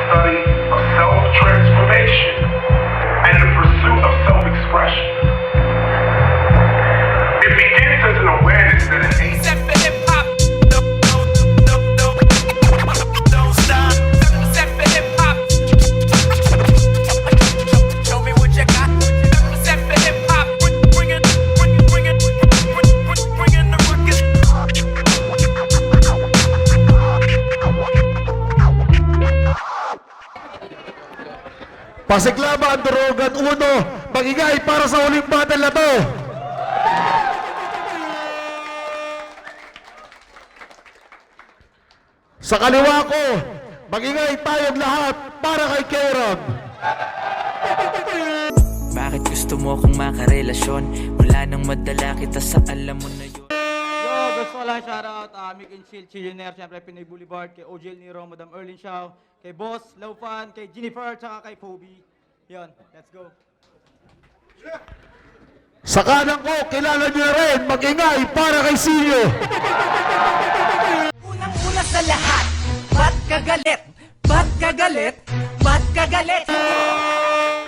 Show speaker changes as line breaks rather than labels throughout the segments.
study of self-transformation and the pursuit of self-expression. It begins as an awareness that an
Except for hip hop. Don't stop. Except for hip hop. Show me what you got. Except for hip hop. Bring it the ruckus.
Pasiklaban, Durugan, Uno, magingay para sa huling battle na to. Sa kaliwa ko, magingay tayong lahat para kay K-Rob.
Bakit gusto mo akong makarelasyon? Wala nang madala kita sa alam mo na yun.
Yo, gusto ko lang shoutout Mick and Chill, Chillionaire, syempre Pinoy Boulevard, kay OJ Nero, Madam Erlyn Shaw, kay Boss, Laufan, kay Jennifer, tsaka kay Kobe. Yun, let's go.
Sa kanan ko, kilala niyo rin, magingay para kay Sinyo.
Unang-una sa lahat, ba't ka galit? Ba't ka galit? Ba't ka galit?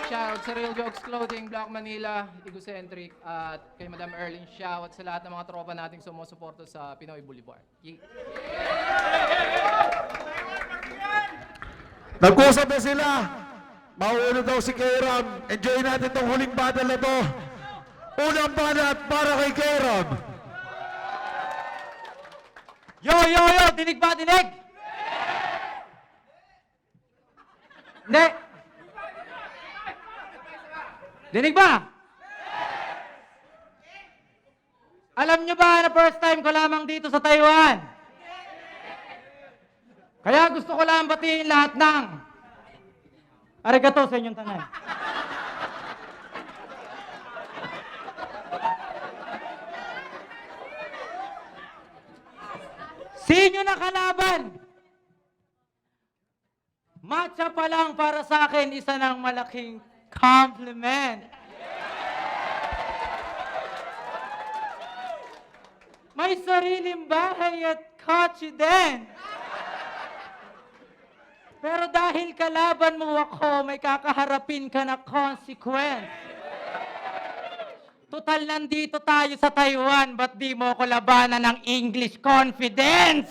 Shoutout sa Real Jokes Clothing, Black Manila, Egocentric, at kay Madam Erlyn Shaw at sa lahat ng mga tropa nating sumusuporto sa Pinoy Boulevard.
Nag-usap na sila. Mauuna daw si K-Rob. Enjoy natin tong huling battle na to. Unang banat para kay K-Rob.
Yo, dinig ba, dinig? Hindi. Dinig ba? Alam nyo ba na first time ko lamang dito sa Taiwan? Kaya gusto ko lang batiin lahat ng arigato sa inyong tanay. Sinyo na kalaban? Matcha pa lang para sa akin, isa ng malaking compliment. May sariling bahay at kotse din. Pero dahil kalaban mo ako, may kakaharapin ka na consequence. Total, nandito tayo sa Taiwan, ba't di mo ako labanan ng English confidence?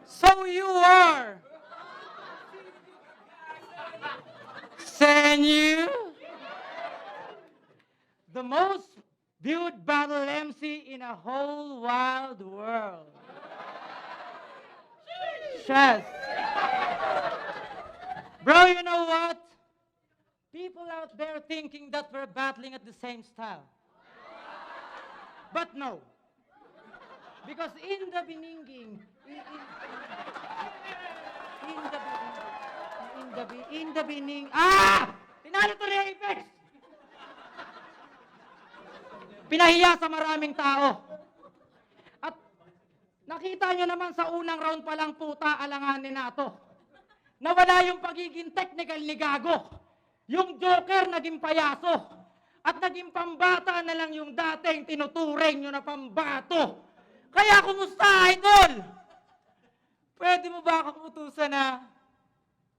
So you are Senyu, the most viewed battle MC in a whole wild world. Yes. Bro, you know what? People out there thinking that we're battling at the same style. But no. Because in the Beninging, in the Bening, tinalo to ni Apex! Pinahiya sa maraming tao. At nakita nyo naman sa unang round pa lang puta, alanganin nato. Nawala yung pagiging technical ni Gago. Yung Joker naging payaso. At naging pambata na lang yung dating tinuturing nyo na pambato. Kaya kumusta, idol? Pwede mo ba akong utusan na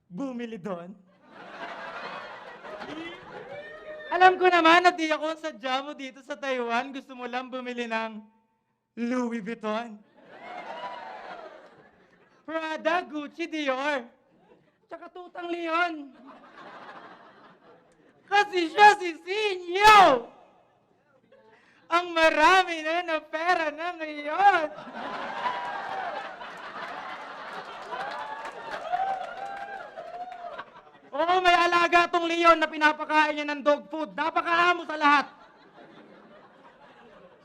bumili doon? Alam ko naman na di ako sadya mo dito sa Taiwan. Gusto mo lang bumili ng Louis Vuitton. Prada, Gucci, Dior. Tsaka Tutang Leon. Kasi siya si Sinyo. Ang marami na pera na ngayon. Oo, may alaga tong Leon na pinapakain niya ng dog food. Napakaamo sa lahat.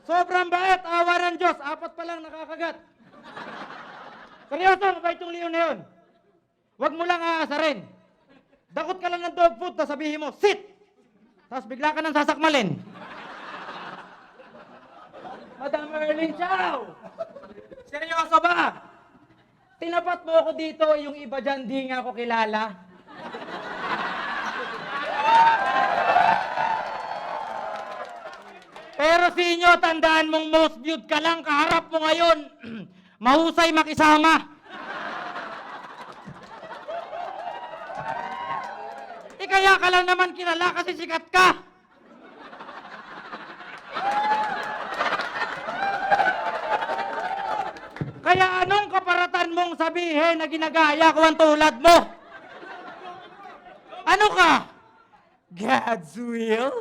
Sobrang bait, awa ng Diyos. 4 pa lang nakakagat. Seryoso, mabait yung Leon na yun. Huwag mo lang aasarin. Dakot ka lang ng dog food, tapos sabihin mo, sit! Tapos bigla ka nang sasakmalin. Madam Erlyn Shaw! Seryoso ba? Tinapat mo ako dito, yung iba dyan di nga ako kilala. Pero sinyo, tandaan mong most viewed ka lang, kaharap mo ngayon. Mahusay makisama. Kaya ka lang naman kilala kasi sikat ka. Kaya anong kaparatan mong sabihin na ginagaya ko ang tulad mo? Ano ka? God's will?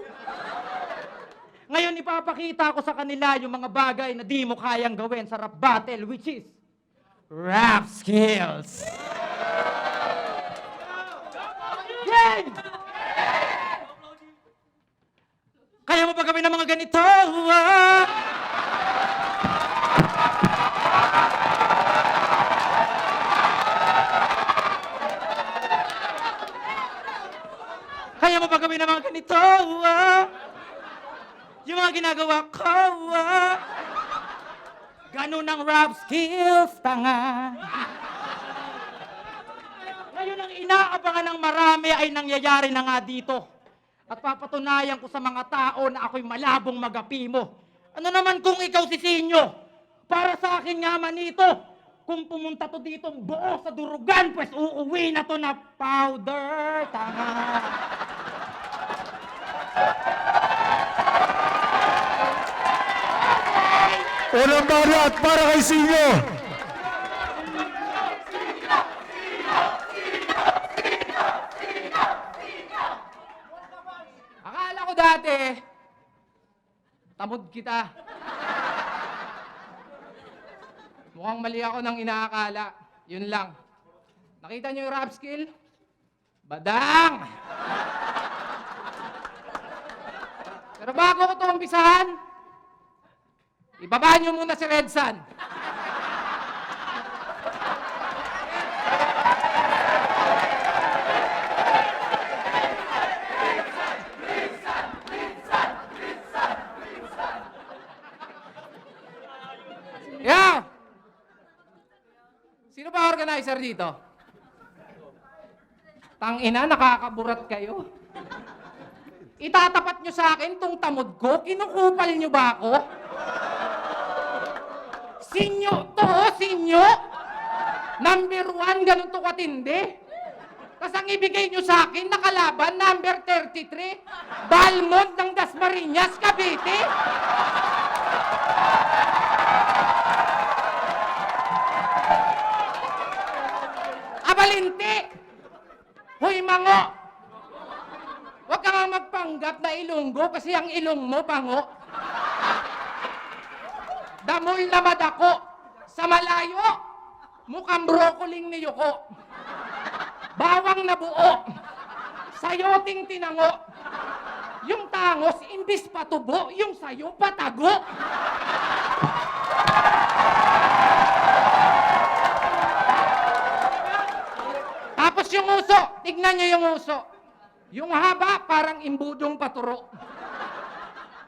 Ngayon ipapakita ko sa kanila yung mga bagay na di mo kayang gawin sa rap battle, which is rap skills. Yay! Kaya mo ba gawin ng mga ganito? Kaya mo ba gawin ng mga ganito? Yung mga ginagawa ko. Ganun ang rap skills, tanga. Ngayon ang inaabangan ng marami ay nangyayari na nga dito. At papatunayan ko sa mga tao na ako'y malabong magapi mo. Ano naman kung ikaw si Sinyo? Para sa akin nga man ito. Kung pumunta to dito buo sa durugan, pues uuwi na to na powder, tanga.
Unang banat para kay Sinyo.
Akala ko dati, tamod kita. Mukhang mali ako ng inaakala. Yun lang. Nakita niyo yung rap skill? Badang! Pero bago ko ito umpisahan, ibaba niyo muna si Red Sun. Yeah! Sino ba organizer dito? Tangina, nakakaburat kayo. Itatapat nyo sa akin tong tamod ko? Kinukupal nyo ba ako? Sinyo to, sinyo! Number 1, ganun to katindi. Tapos ang ibigay nyo sa akin, nakalaban, number 33, Balmond ng Dasmariñas, Cavite. Abalinti! Hoy, mango! Huwag ka nga magpanggap na ilunggo kasi ang ilong mo, pango. Damol na madako. Sa malayo, mukhang brokoling ni Yuko. Bawang na buo. Sayoting tinango. Yung tangos, imbis patubo, yung sayo patago. Tapos yung uso, tignan nyo yung uso. Yung haba, parang imbudong paturo.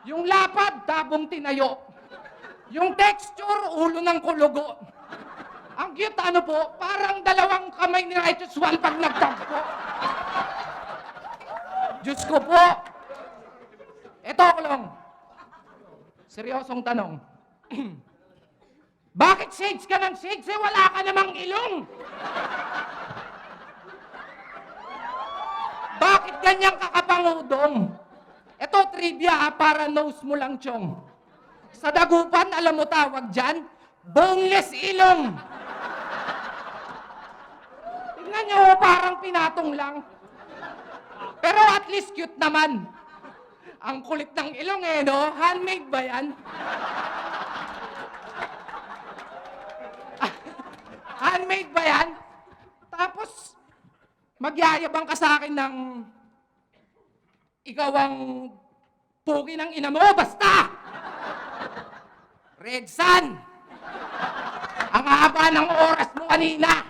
Yung lapad, tabong tinayo. Yung texture, ulo ng kulugo. Ang cute, ano po, parang dalawang kamay ni Righteous One pag nagtagpo. Diyos ko po. Eto, Klong. Seryosong tanong. Bakit shades ka ng shades? Eh, wala ka namang ilong. Bakit ganyang kakapangudong? Ito trivia para nose mo lang, Chong. Sa dagupan, alam mo tawag dyan? Boneless ilong. Tingnan nyo, parang pinatong lang. Pero at least cute naman. Ang kulit ng ilong eh, no? Handmade ba yan? Handmade ba yan? Tapos, magyayabang ka sa akin ng ikaw ang pugi ng ina mo, basta! Red Sun! Ang haba ng oras mo kanina!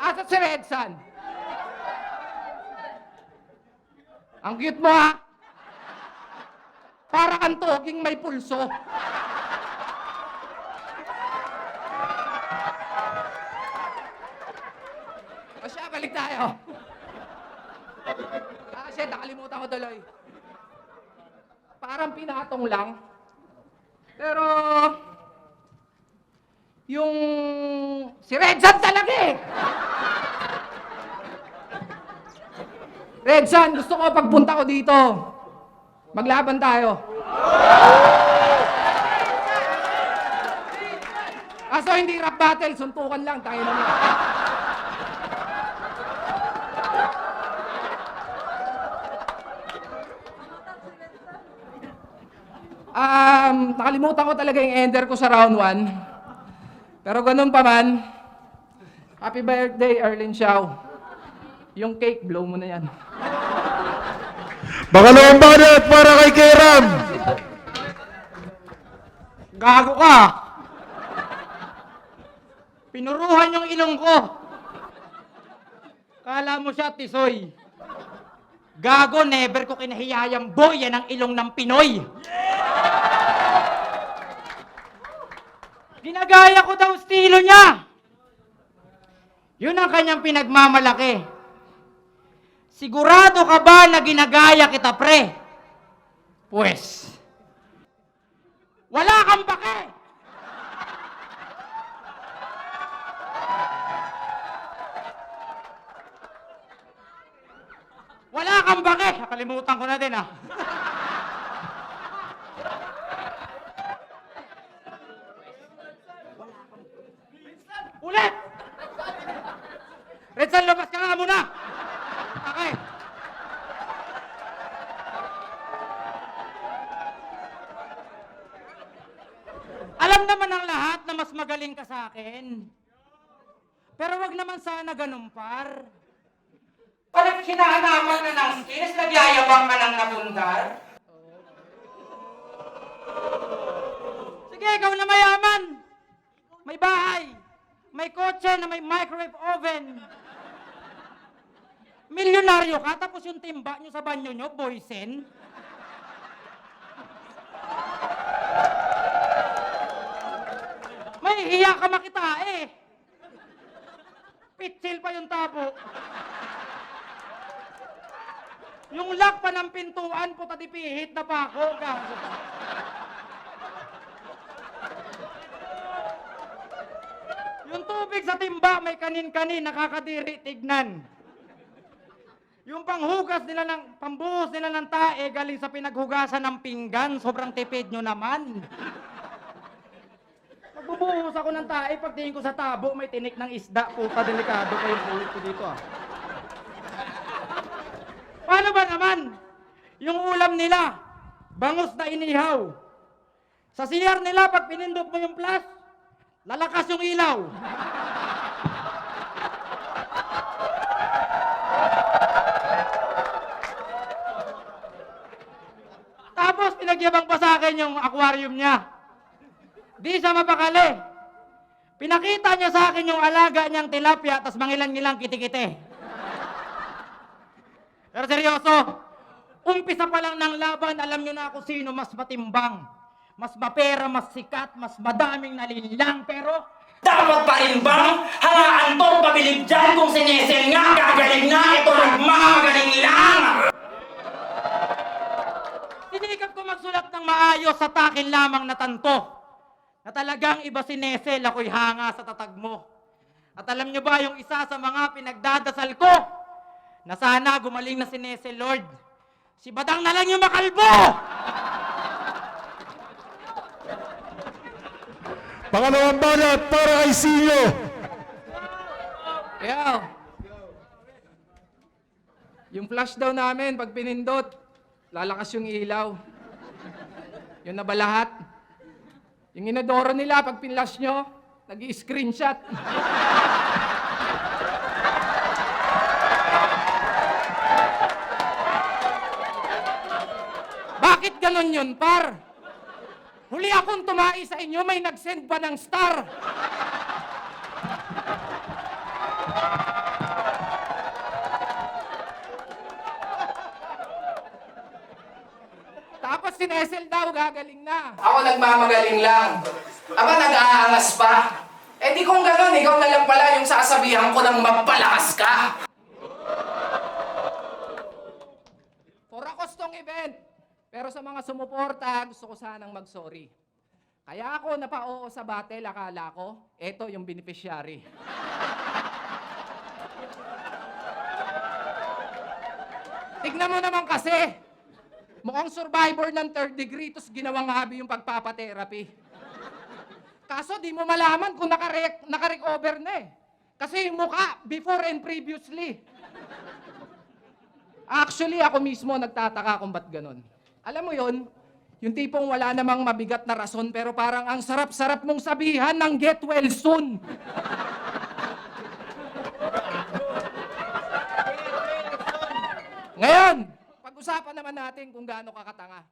Asa si Red Sun? Ang cute mo ha? Para kang toging may pulso. O siya, balik tayo. tayo. Ah, shit, nakalimutan ko tuloy. Parang pinatong lang. Pero, yung si Redsan talaga eh. Redsan, gusto ko pagpunta ko dito. Maglaban tayo. Kaso hindi rap battle, suntukan lang, tayo naman. Nakalimutan ko talaga yung ender ko sa round 1. Pero ganun pa man, happy birthday, Erlyn Xiao. Yung cake, blow mo na yan.
Pangalawang banat para kay Kairam.
Gago ka! Pinuruhan yung ilong ko. Kala mo siya, Tisoy. Gago, never ko kinahiyayang boy. Yan ang ilong ng Pinoy. Ginagaya ko daw estilo niya. Yun ang kanyang pinagmamalaki. Sigurado ka ba na ginagaya kita, pre? Pues, wala kang pake! Wala kang pake! Nakalimutan ko na din, ah. Ulit! Redsan, labas ka nga muna! Okay. Alam naman ng lahat na mas magaling ka sa akin. Pero wag naman sana ganun, par. Pag hinahanapan ka ng skills, nagyayabang ka ng napundar. Sige, ikaw na mayaman. May bahay. May kotse na may microwave oven. Milyonaryo ka, tapos yung timba nyo sa banyo nyo, boysen. May hiya ka makita eh. Pitsil pa yung tabo. Yung lock pa ng pintuan, puta di pihit na pa ako. Gago. Yung tubig sa timba, may kanin-kanin, nakakadiri, tignan. Yung panghugas nila ng, pambuhos nila ng tae, galing sa pinaghugasan ng pinggan, sobrang tipid nyo naman. Magbubuhos ako ng tae, pagtingin ko sa tabo, may tinik ng isda, puta, delikado pa yung ulit ko dito, ah. Paano ba naman? Yung ulam nila, bangus na inihaw. Sa CR nila, pag pinindot mo yung flash, lalakas yung ilaw. Tapos pinagyabang pa sa akin yung aquarium niya. Di siya mapakali. Pinakita niya sa akin yung alaga niyang tilapia, tas mangilan-ngilang kitikite. Pero seryoso, umpisa pa lang ng laban, alam niyo na kung sino mas matimbang. Mas mapera, mas sikat, mas madaming nalinlang, pero
Dapat pa rin bang hangaan tong pabilib dyan kung sinesel nga gagaling na ito nagmamagaling lang?
sinikap ko magsulat ng maayos sa takin lamang na tanto na talagang iba si Nesel, ako'y hanga sa tatag mo. At alam niyo ba yung isa sa mga pinagdadasal ko na sana gumaling na si Nesel, Lord? Si Badang na lang yung makalbo!
Pangalawang banat para kay Sinyo.
Kaya, yung flash daw namin, pag pinindot, lalakas yung ilaw. Yun na ba lahat? Yung inodoro nila, pag pinlash nyo, nag-i-screenshot. Bakit ganon yun, par? Huli akong tumai sa inyo, may nag-send pa ng star. Tapos si Nesel daw, gagaling na. Ako nagmamagaling lang. Aba, nag-aangas pa. Eh di kung gano'n, ikaw na lang pala yung sasabihan ko ng magpalakas ka. ang event. Pero sa mga sumuporta, gusto ko sanang mag-sorry. Kaya ako napa-oo sa battle, akala ko, eto yung beneficiary. Tignan mo naman kasi, mukhang survivor ng third degree, tapos ginawang hobby yung pagpapatherapy. Kaso di mo malaman kung nakarecover na eh. Kasi yung mukha, before and previously. Actually, ako mismo nagtataka kung ba't ganun. Alam mo yon, yung tipong wala namang mabigat na rason, pero parang ang sarap-sarap mong sabihan ng get well soon. Ngayon, pag-usapan naman natin kung gaano kakatanga.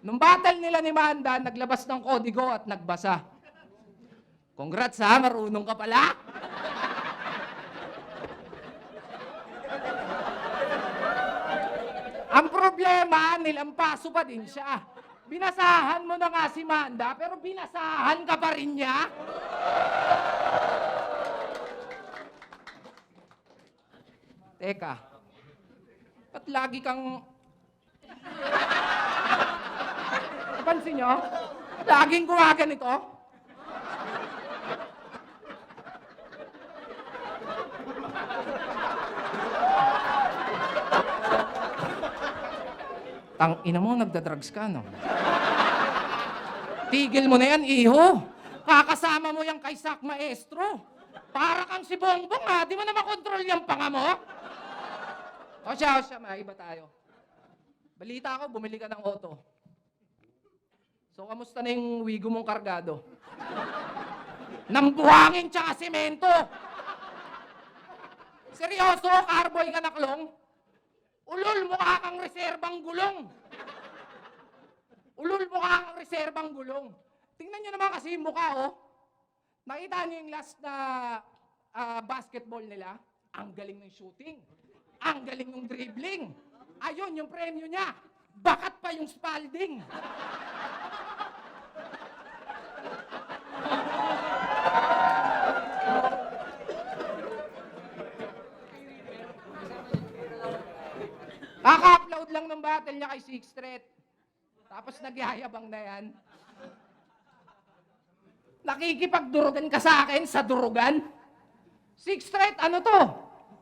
Nung battle nila ni Manda, naglabas ng kodigo at nagbasa. Congrats ha, marunong ka pala. Ang problema, nilampaso pa din siya. Binasahan mo na nga si Manda, pero binasahan ka pa rin niya. Teka, ba't lagi kang... Pansin nyo? Laging gumaganito? Tang-ina mo, nagdadrugs ka, no? Tigil mo na yan, iho. Kakasama mo yan kay Sak Maestro. Para kang si Bongbong, ha? Di mo na makontrol yung panga mo? O siya, maiba tayo. Balita ko, bumili ka ng auto. So, kamusta na yung wigo mong kargado? Nang buhangin tsaka semento. Seryoso, carboy ka naklong? Ulol, mukha kang reserbang gulong. Ulol, mukha kang reserbang gulong. Tingnan nyo naman kasi yung mukha, oh. Nakita nyo yung last na basketball nila? Ang galing ng shooting. Ang galing ng dribbling. Ayun, yung premyo niya. Bakat pa yung Spalding. Kaka-upload lang ng battle niya kay Sixth Street. Tapos nagyayabang na yan. Nakikipagdurugan ka sa akin sa durugan? Sixth Street, ano to?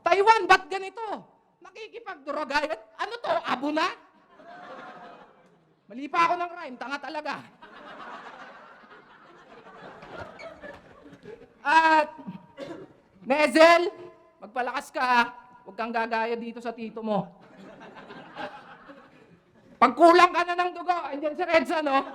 Taiwan, ba't ganito? Nakikipagdurugan? Ano to? Abo na? Mali pa ako ng rhyme, tanga talaga. At, Nezel, magpalakas ka. Huwag kang gagaya dito sa tito mo. Pag kulang ka na ng dugo, andyan si Redsa, no?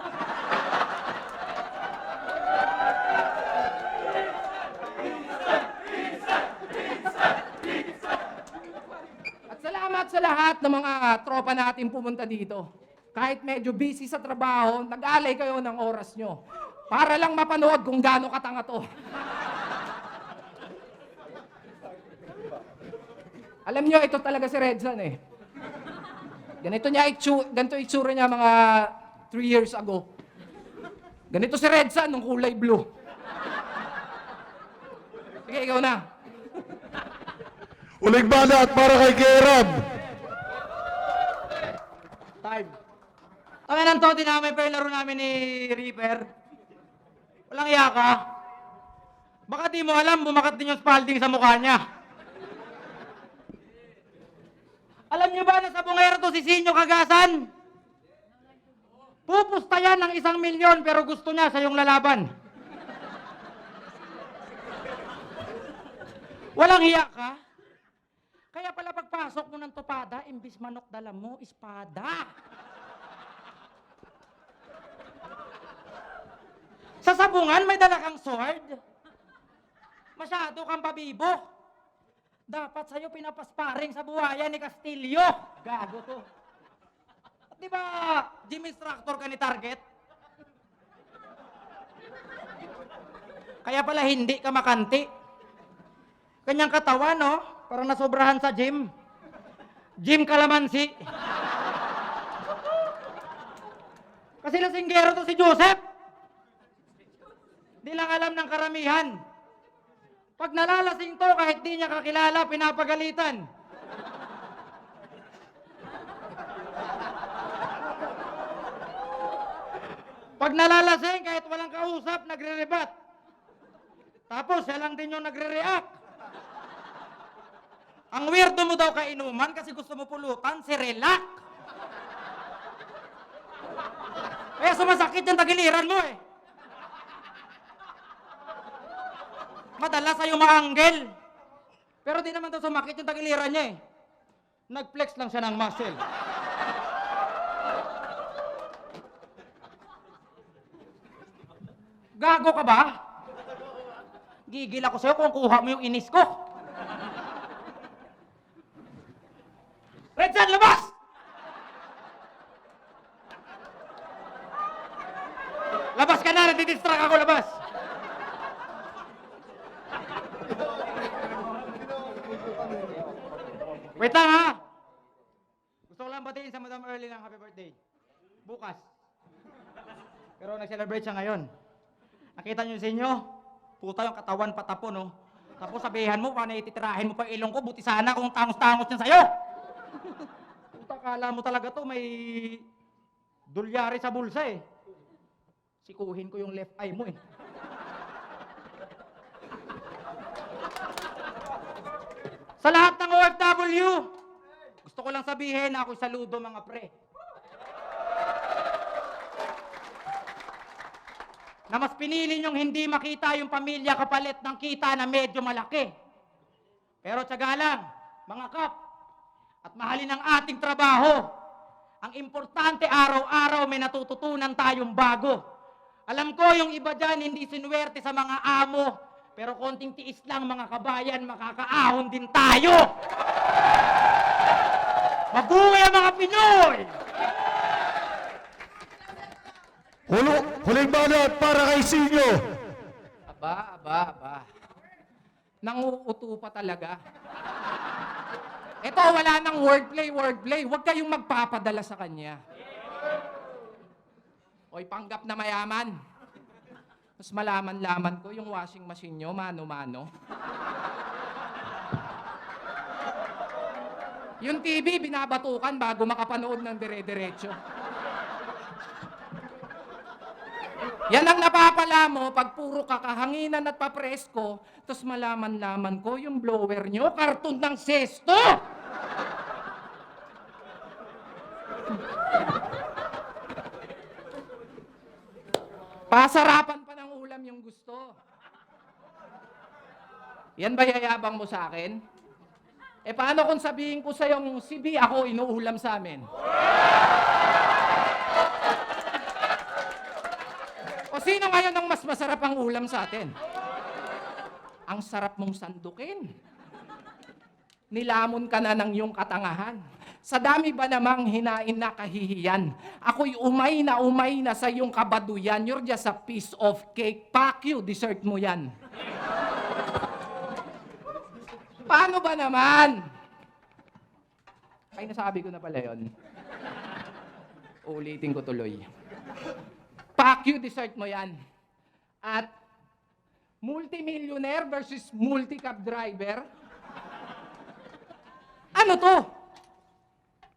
At salamat sa lahat ng mga tropa natin pumunta dito. Kahit medyo busy sa trabaho, nag-alay kayo ng oras nyo. Para lang mapanood kung gaano katanga to. Alam nyo, ito talaga si Redzan eh. Ganito itsura niya mga 3 years ago. Ganito si Redzan nung kulay blue. Sige, ikaw na.
Uling banat para kay Kairam.
Time. Kami ng Toti namin pa yung laro namin ni Reaper. Walang iya ka. Baka di mo alam, bumakat din yung Spalding sa mukha niya. Alam niyo ba na sa bungero to si Sinyo Cagasan? Pupusta yan ng 1 milyon pero gusto niya sa yung lalaban. Walang hiya ka? Kaya pala pagpasok mo ng topada, imbis manok dala mo, espada. Sa sabungan, may dala kang sword. Masyado kang pabibo. Dapat sa'yo pinapasparing sa buhaya ni Castillo. Gago to. At di ba, gym instructor ka ni Target? Kaya pala hindi ka makanti. Kanyang katawan, no? Parang nasobrahan sa gym. Gym kalamansi. Kasi lasinggero to si Joseph. Di lang alam ng karamihan. Pag nalalasing to, kahit di niya kakilala, pinapagalitan. Pag nalalasing, kahit walang kausap, nagre-rebat. Tapos, siya lang din yung nagre-react. Ang weirdo mo daw kainuman kasi gusto mo pulutan, si Relax. Kaya sumasakit yung tagiliran mo eh. Madalas sa'yo maanggel. Pero di naman daw sumakit yung tagiliran niya eh. Nag-flex lang siya ng muscle. Gago ka ba? Gigil ako sa'yo kung kuha mo yung inis ko. Redsan, labas! Labas ka na, nadidistract ako, labas! Wait lang ha! Gusto ko lang batiin sa Madam Early ng happy birthday. Bukas. Pero nag-celebrate siya ngayon. Nakita niyo sa inyo? Puta yung katawan patapo, no? Tapos sabihan mo, paano ititirahin mo pa yung ilong ko? Buti sana kung tangos-tangos niyan sa'yo! Puta, kala mo talaga to may dolyari sa bulsa eh. Sikuhin ko yung left eye mo eh. Sa lahat ng OFW, gusto ko lang sabihin na ako'y saludo mga pre. Na mas pinili niyong hindi makita yung pamilya kapalit ng kita na medyo malaki. Pero tiyaga lang, mga kap, at mahalin ang ating trabaho. Ang importante araw-araw may natututunan tayong bago. Alam ko yung iba dyan hindi sinuwerte sa mga amo, pero konting tiis lang mga kabayan, makakaahon din tayo. Mabuhay ang mga Pinoy!
Huling banat para kay Sinyo.
Aba. Nanguuto pa talaga. Ito, wala nang wordplay. Huwag kayong magpapadala sa kanya. Oy, panggap na mayaman. Mas malaman-laman ko yung washing machine nyo, mano-mano. Yung TV, binabatukan bago makapanood ng dire-diretso. Yan ang napapala mo pag puro kakahanginan at papresko, tapos malaman-laman ko yung blower nyo, karton ng sesto! Pasarapan pa ng ulam yung gusto. Yan ba yayabang mo sa akin? Eh paano kung sabihin ko sa yung si B ako inuulam sa amin? O sino ngayon ang mas masarap ang ulam sa atin? Ang sarap mong sandukin. Nilamon ka na ng iyong katangahan. Sa dami ba namang hinain na kahihiyan? Ako'y umay na sa iyong kabaduyan. You're just a piece of cake. Fuck you, dessert mo yan. Paano ba naman? Ay, nasabi ko na pala yun. Uulitin ko tuloy. Fuck you, dessert mo yan. At multimillionaire versus multi-cab driver. Ano to?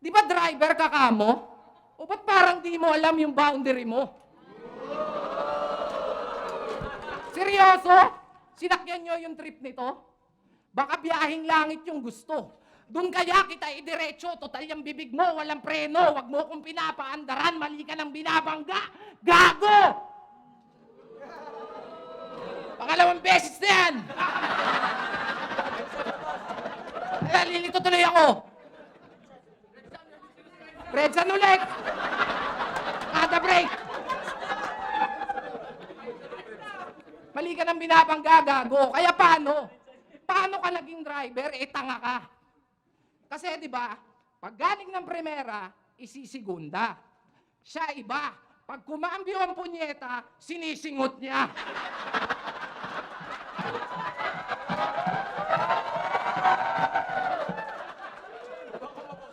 Di ba driver ka kamo? O ba't parang di mo alam yung boundary mo? Seryoso? Sinakyan nyo yung trip nito? Baka biyahing langit yung gusto. Doon kaya kita idiretso, total yung bibig mo, walang preno, wag mo kong pinapaandaran, mali ka ng binabangga. Gago! Pangalawang beses na yan! Nalilito tuloy ako. Redsan ulit! Kada break! Mali ka ng binabangga, gago. Kaya paano? Paano ka naging driver? Eh, tanga ka. Kasi, di ba, pag galing ng primera, isisigunda. Siya iba. Pag kumambyo ang punyeta, sinisingot niya.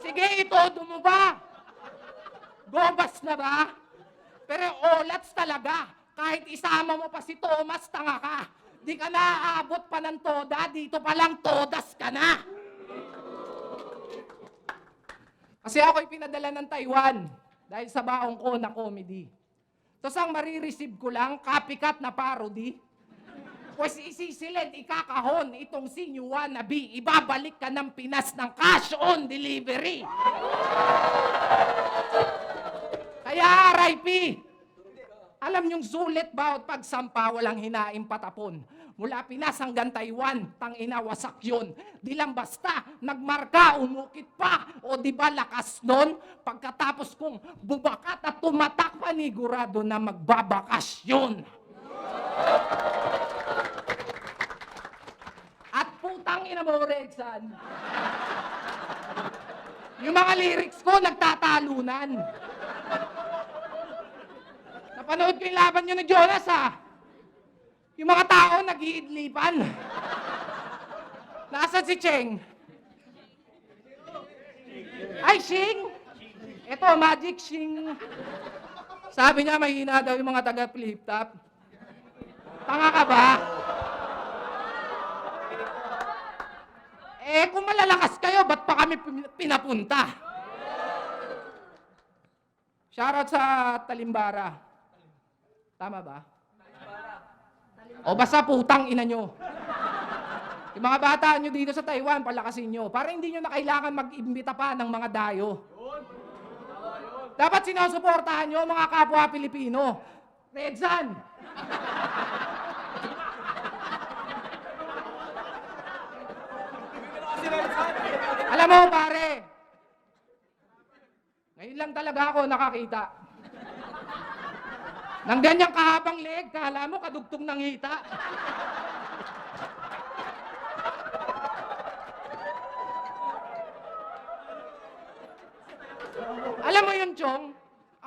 Sige, itodo mo ba? Gobas na ba? Pero olats talaga. Kahit isama mo pa si Thomas, tanga ka. Di ka naaabot pa ng toda, dito pa lang todas ka na. Kasi ako'y pinadala ng Taiwan dahil sa baong ko na comedy. Tapos ang marireceive ko lang, copycat na parody. Pues isisilid, ikakahon itong sinyo wannabe, ibabalik ka ng Pinas ng cash on delivery. Kaya RIP, alam niyong sulit bawat pagsampa, walang hinaing patapon. Mula Pinas hanggang Taiwan, tangina wasak yun. Di lang basta, nagmarka, umukit pa, o di ba lakas nun? Pagkatapos kong bumakat at tumatak, panigurado na magbabakasyon. At putang ina mo, Redsan, yung mga lyrics ko nagtatalunan. Napanood ko yung laban nyo ng Jonas, Yung mga tao nag-iidlipan. Nasaan si Cheng? Ay, Shing! Ito, Magic Shing. Sabi niya, mahina daw yung mga taga-flip-top. Tanga ka ba? Eh, kung malalakas kayo, ba't pa kami pinapunta? Shoutout sa Talimbara. Tama ba? O basta putang ina nyo. Yung mga bata nyo dito sa Taiwan, palakasin nyo. Para hindi nyo na kailangan mag-imbita pa ng mga dayo. Dapat sinusuportahan nyo mga kapwa Pilipino. Redsan! Alam mo, pare, ngayon lang talaga ako nakakita ng ganyang kahabang leg, kala mo kadugtong ng hita. Alam mo yun, Chong?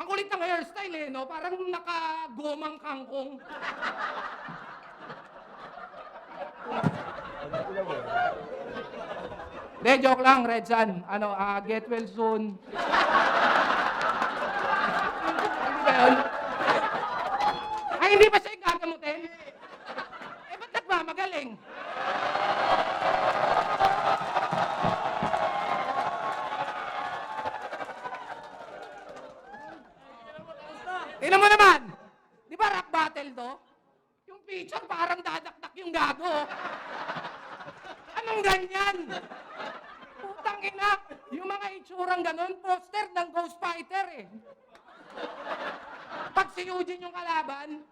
Ang kulit ng hairstyle no? Parang nakagomang kangkong. De, joke lang, Redsan. Get well soon. Ano ba yun? Ay, hindi ba siya gagamutin? Eh, ba't nagmamagaling? Tingnan mo naman! Di ba rap battle to? Yung picture parang dadakdak yung gago. Anong ganyan? Putang ina! Yung mga itsurang ganon, poster ng Ghost Fighter Pag si Eugene yung kalaban,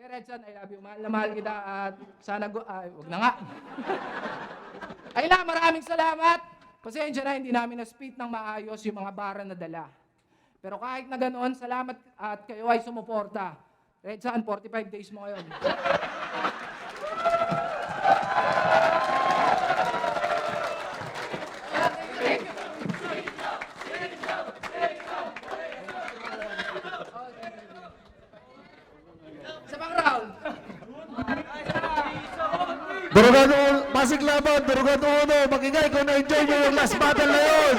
Redsan, I love you. Mahal na mahal kita at sana wag na nga. Ayla, maraming salamat. Pasensya na, hindi namin na-speed ng maayos yung mga bara na dala. Pero kahit na ganoon, salamat at kayo ay sumuporta. Redsan, 45 days mo ngayon. Sa pang round.
Durugan Pasig Laban, Durugan Uno, makingay kung na-enjoy nyo yung last battle na yun.